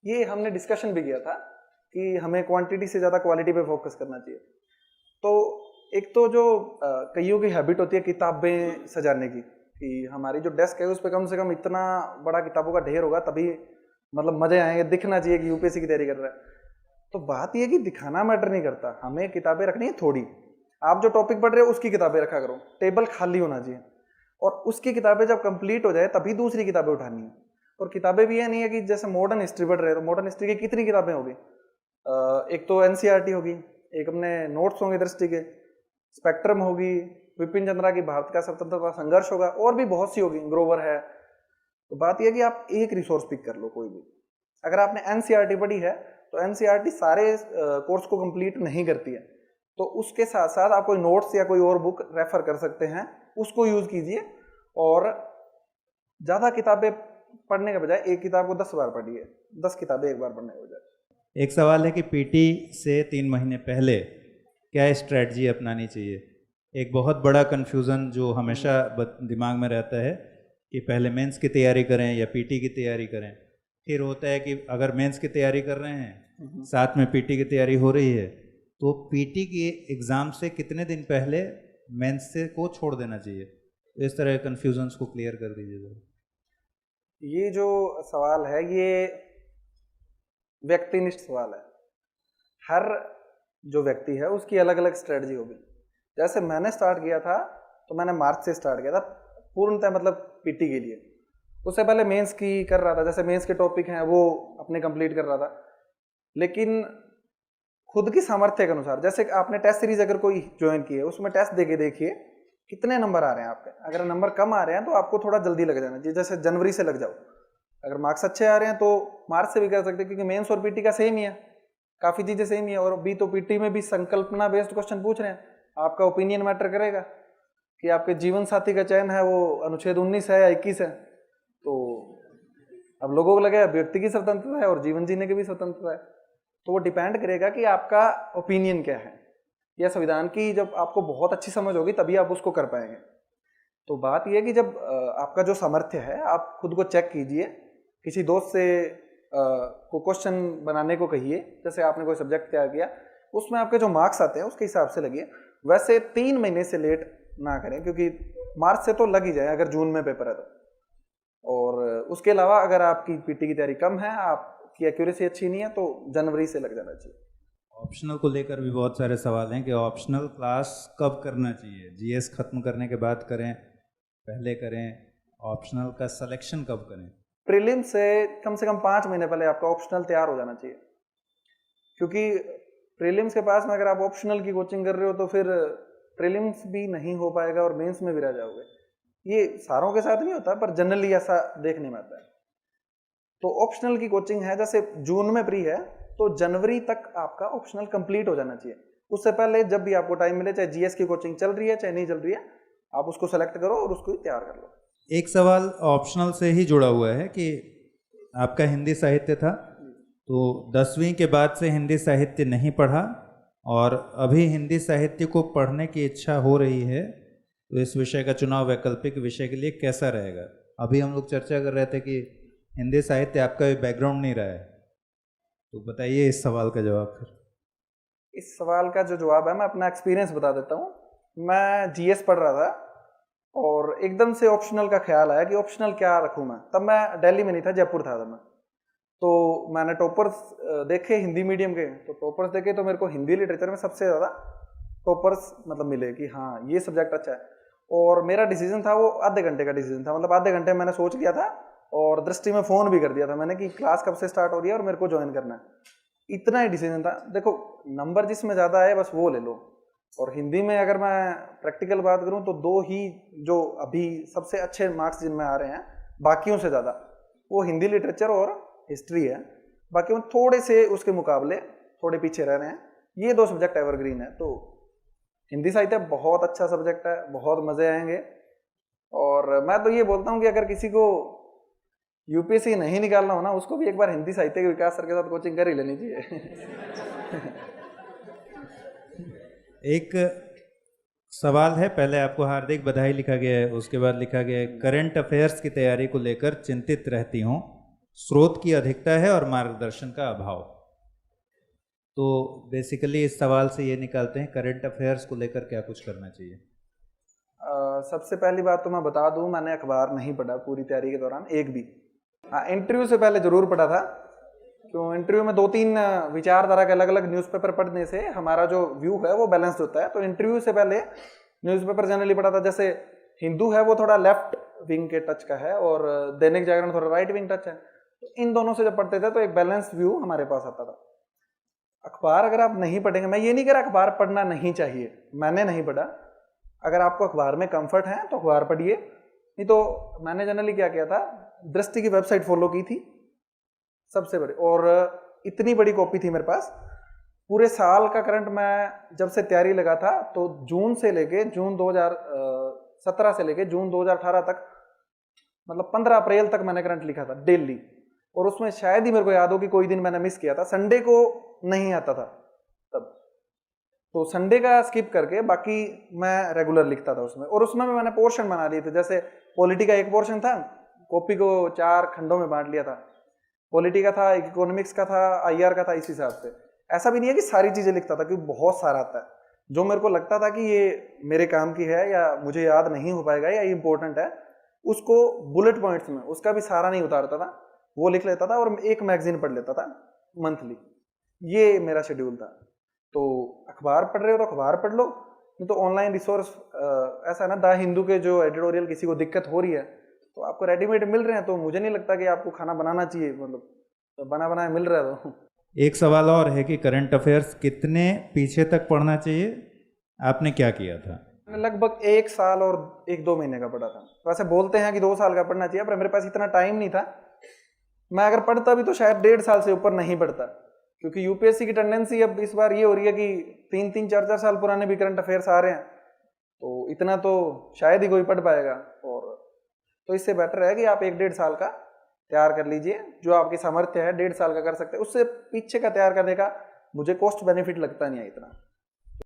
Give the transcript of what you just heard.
ये हमने डिस्कशन भी किया था कि हमें क्वांटिटी से ज़्यादा क्वालिटी पे फोकस करना चाहिए। तो एक तो जो कईयों की हैबिट होती है किताबें सजाने की, कि हमारी जो डेस्क है उस पर कम से कम इतना बड़ा किताबों का ढेर होगा तभी मतलब मजे आएंगे, दिखना चाहिए कि यूपीएससी की तैयारी कर रहा है। तो बात यह कि दिखाना मैटर नहीं करता, हमें किताबें रखनी है थोड़ी। आप जो टॉपिक पढ़ रहे हो उसकी किताबें रखा करो, टेबल खाली होना चाहिए, और उसकी किताबें जब कंप्लीट हो जाए तभी दूसरी किताबें उठानी है। और किताबें भी ये नहीं है कि जैसे मॉडर्न हिस्ट्री पढ़ रहे हो तो मॉडर्न हिस्ट्री की कितनी किताबें होगी, एक तो एनसीईआरटी होगी, एक अपने नोट्स होंगे दृष्टि के, स्पेक्ट्रम होगी, विपिन चंद्रा की भारत का स्वतंत्रता संघर्ष होगा, और भी बहुत सी होगी, ग्रोवर है। तो बात यह कि आप एक रिसोर्स पिक कर लो कोई भी। अगर आपने एनसीईआरटी पढ़ी है तो एनसीईआरटी सारे कोर्स को कंप्लीट नहीं करती है, तो उसके साथ साथ आप कोई नोट्स या कोई और बुक रेफर कर सकते हैं, उसको यूज कीजिए। और ज्यादा किताबें पढ़ने के बजाय एक किताब को 10 बार पढ़िए, 10 किताबें एक बार पढ़ने के बजाय। एक सवाल है कि पीटी से 3 महीने पहले क्या स्ट्रेटजी अपनानी चाहिए। एक बहुत बड़ा कन्फ्यूज़न जो हमेशा दिमाग में रहता है कि पहले मेंस की तैयारी करें या पीटी की तैयारी करें। फिर होता है कि अगर मेंस की तैयारी कर रहे हैं साथ में पीटी की तैयारी हो रही है, तो पीटी के एग्ज़ाम से कितने दिन पहले मेंस से को छोड़ देना चाहिए। तो इस तरह के कन्फ्यूजन्स को क्लियर कर दीजिए। ये जो सवाल है ये व्यक्तिनिष्ठ सवाल है, हर जो व्यक्ति है उसकी अलग अलग स्ट्रेटजी होगी। जैसे मैंने स्टार्ट किया था तो मैंने मार्च से स्टार्ट किया था पूर्णतः, मतलब पीटी के लिए। उससे पहले मेंस की कर रहा था, जैसे मेंस के टॉपिक हैं वो अपने कंप्लीट कर रहा था, लेकिन खुद की सामर्थ्य के अनुसार। जैसे आपने टेस्ट सीरीज अगर कोई ज्वाइन की है, उसमें टेस्ट देके देखिए कितने नंबर आ रहे हैं आपके। अगर नंबर कम आ रहे हैं तो आपको थोड़ा जल्दी लग जाना चाहिए, जैसे जनवरी से लग जाओ। अगर मार्क्स अच्छे आ रहे हैं तो मार्च से भी कर सकते हैं, क्योंकि मेंस और पीटी का सेम ही है, काफी चीजें सेम ही है। और अभी तो पीटी में भी संकल्पना बेस्ड क्वेश्चन पूछ रहे हैं, आपका ओपिनियन मैटर करेगा कि आपके जीवन साथी का चयन है वो अनुच्छेद 19 है या 21 है। तो अब लोगों को लगे व्यक्ति की स्वतंत्रता है और जीवन जीने की भी स्वतंत्रता है, तो वो डिपेंड करेगा कि आपका ओपिनियन क्या है। यह संविधान की जब आपको बहुत अच्छी समझ होगी तभी आप उसको कर पाएंगे। तो बात यह है कि जब आपका जो सामर्थ्य है आप खुद को चेक कीजिए, किसी दोस्त से को क्वेश्चन बनाने को कहिए, जैसे आपने कोई सब्जेक्ट तैयार किया उसमें आपके जो मार्क्स आते हैं उसके हिसाब से लगिए। वैसे 3 महीने से लेट ना करें, क्योंकि मार्च से तो लग ही जाए अगर जून में पेपर है तो। और उसके अलावा अगर आपकी पीटी की तैयारी कम है, आपकी एक्यूरेसी अच्छी नहीं है, तो जनवरी से लग जाना चाहिए। ऑप्शनल को लेकर भी बहुत सारे सवाल हैं कि ऑप्शनल क्लास कब करना चाहिए, जीएस खत्म करने के बाद करें, पहले करें, ऑप्शनल का सिलेक्शन कब करें। प्रीलिम से कम 5 महीने पहले आपका ऑप्शनल तैयार हो जाना चाहिए, क्योंकि प्रीलिम्स के पास में अगर आप ऑप्शनल की कोचिंग कर रहे हो तो फिर प्रीलिम्स भी नहीं हो पाएगा और मेंस में भी रह जाओगे। ये सारों के साथ नहीं होता पर जनरली ऐसा देखने में आता है। तो ऑप्शनल की कोचिंग है, जैसे जून में प्री है तो जनवरी तक आपका ऑप्शनल कंप्लीट हो जाना चाहिए। उससे पहले जब भी आपको टाइम मिले, चाहे जीएस की कोचिंग चल रही है चाहे नहीं चल रही है, आप उसको सेलेक्ट करो और उसको तैयार कर लो। एक सवाल ऑप्शनल से ही जुड़ा हुआ है कि आपका हिंदी साहित्य था, तो 10वीं के बाद से हिंदी साहित्य नहीं पढ़ा और अभी हिंदी साहित्य को पढ़ने की इच्छा हो रही है, तो इस विषय का चुनाव वैकल्पिक विषय के लिए कैसा रहेगा। अभी हम लोग चर्चा कर रहे थे कि हिंदी साहित्य आपका भी बैकग्राउंड नहीं रहा है, तो बताइए इस सवाल का जवाब। फिर इस सवाल का जो जवाब है मैं अपना एक्सपीरियंस बता देता हूँ। मैं जीएस पढ़ रहा था और एकदम से ऑप्शनल का ख्याल आया कि ऑप्शनल क्या रखूँ मैं। तब मैं दिल्ली में नहीं था, जयपुर था तब मैं। तो मैंने टॉपर्स देखे हिंदी मीडियम के, तो टॉपर्स देखे तो मेरे को हिंदी लिटरेचर में सबसे ज़्यादा टॉपर्स मतलब मिले कि हाँ ये सब्जेक्ट अच्छा है। और मेरा डिसीजन था वो आधे घंटे का डिसीजन था, मतलब आधे घंटे मैंने सोच लिया था और दृष्टि में फ़ोन भी कर दिया था मैंने कि क्लास कब से स्टार्ट हो रही है और मेरे को ज्वाइन करना है। इतना ही डिसीजन था। देखो नंबर जिसमें ज़्यादा है बस वो ले लो। और हिंदी में अगर मैं प्रैक्टिकल बात करूँ तो 2 ही जो अभी सबसे अच्छे मार्क्स जिनमें आ रहे हैं बाकियों से ज़्यादा, वो हिंदी लिटरेचर और हिस्ट्री है। बाकी वो थोड़े से उसके मुकाबले थोड़े पीछे रह रहे हैं। ये 2 सब्जेक्ट एवरग्रीन है। तो हिंदी साहित्य बहुत अच्छा सब्जेक्ट है, बहुत मज़े आएंगे। और मैं तो ये बोलता हूँ कि अगर किसी को यूपीएससी नहीं निकालना हो ना, उसको भी एक बार हिंदी साहित्य के विकास सर के साथ कोचिंग कर ही लेनी चाहिए। एक सवाल है, पहले आपको हार्दिक बधाई लिखा गया है, उसके बाद लिखा गया है करंट अफेयर्स की तैयारी को लेकर चिंतित रहती हूँ, स्रोत की अधिकता है और मार्गदर्शन का अभाव। तो बेसिकली इस सवाल से ये निकालते हैं करंट अफेयर्स को लेकर क्या कुछ करना चाहिए। सबसे पहली बात तो मैं बता दूं, मैंने अखबार नहीं पढ़ा पूरी तैयारी के दौरान एक भी। हाँ, इंटरव्यू से पहले जरूर पढ़ा था, क्यों इंटरव्यू में 2-3 विचारधारा के अलग अलग न्यूज़पेपर पढ़ने से हमारा जो व्यू है वो बैलेंस्ड होता है। तो इंटरव्यू से पहले न्यूज़पेपर जनरली पढ़ा था। जैसे हिंदू है वो थोड़ा लेफ्ट विंग के टच का है और दैनिक जागरण थोड़ा राइट विंग टच है। तो इन दोनों से जब पढ़ते थे तो एक बैलेंस्ड व्यू हमारे पास आता था। अखबार अगर आप नहीं पढ़ेंगे, मैं ये नहीं कह रहा अखबार पढ़ना नहीं चाहिए, मैंने नहीं पढ़ा। अगर आपको अखबार में कंफर्ट है तो अखबार पढ़िए, नहीं तो मैंने जनरली क्या किया था, दृष्टि की वेबसाइट फॉलो की थी सबसे बड़ी, और इतनी बड़ी कॉपी थी मेरे पास। पूरे साल का करंट मैं जब से तैयारी लगा था तो जून 2017 से लेके जून 2018 तक, मतलब 15 अप्रैल तक मैंने करंट लिखा था डेली। और उसमें शायद ही मेरे को याद हो कि कोई दिन मैंने मिस किया था, संडे को नहीं आता था तब, तो संडे का स्किप करके बाकी मैं रेगुलर लिखता था उसमें। और उसमें मैंने पोर्शन बना लिए थे, जैसे पॉलिटी का एक पोर्शन था, कॉपी को 4 खंडों में बांट लिया था। पॉलिटी का था, इकोनॉमिक्स का था, आईआर का था, इस हिसाब से। ऐसा भी नहीं है कि सारी चीजें लिखता था, क्योंकि बहुत सारा आता है। जो मेरे को लगता था कि ये मेरे काम की है या मुझे याद नहीं हो पाएगा या ये इंपॉर्टेंट है, उसको बुलेट पॉइंट्स में, उसका भी सारा नहीं उतारता था, वो लिख लेता था और एक मैगजीन पढ़ लेता था मंथली। ये मेरा शेड्यूल था। तो अखबार पढ़ रहे हो तो अखबार पढ़ लो, नहीं तो ऑनलाइन रिसोर्स, ऐसा है ना, द हिंदू के जो एडिटोरियल किसी को दिक्कत हो रही है तो आपको रेडीमेड मिल रहे हैं, तो मुझे नहीं लगता कि आपको खाना बनाना चाहिए, मतलब तो बना बनाया मिल रहा है तो। एक सवाल और है कि करंट अफेयर्स कितने पीछे तक पढ़ना चाहिए, आपने क्या किया था? लगभग 1 साल और 1-2 महीने का पढ़ा था। वैसे बोलते हैं कि 2 साल का पढ़ना चाहिए, पर मेरे पास इतना टाइम नहीं था। मैं अगर पढ़ता भी तो शायद 1.5 साल से ऊपर नहीं पढ़ता, क्योंकि यूपीएससी की टेंडेंसी अब इस बार ये हो रही है कि 3-3, 4-4 साल पुराने भी करंट अफेयर्स आ रहे हैं, तो इतना तो शायद ही कोई पढ़ पाएगा। और तो इससे बेटर है कि आप 1-1.5 साल का तैयार कर लीजिए, जो आपकी सामर्थ्य है 1.5 साल का कर सकते हैं। उससे पीछे का तैयार करने का मुझे कॉस्ट बेनिफिट लगता नहीं है इतना।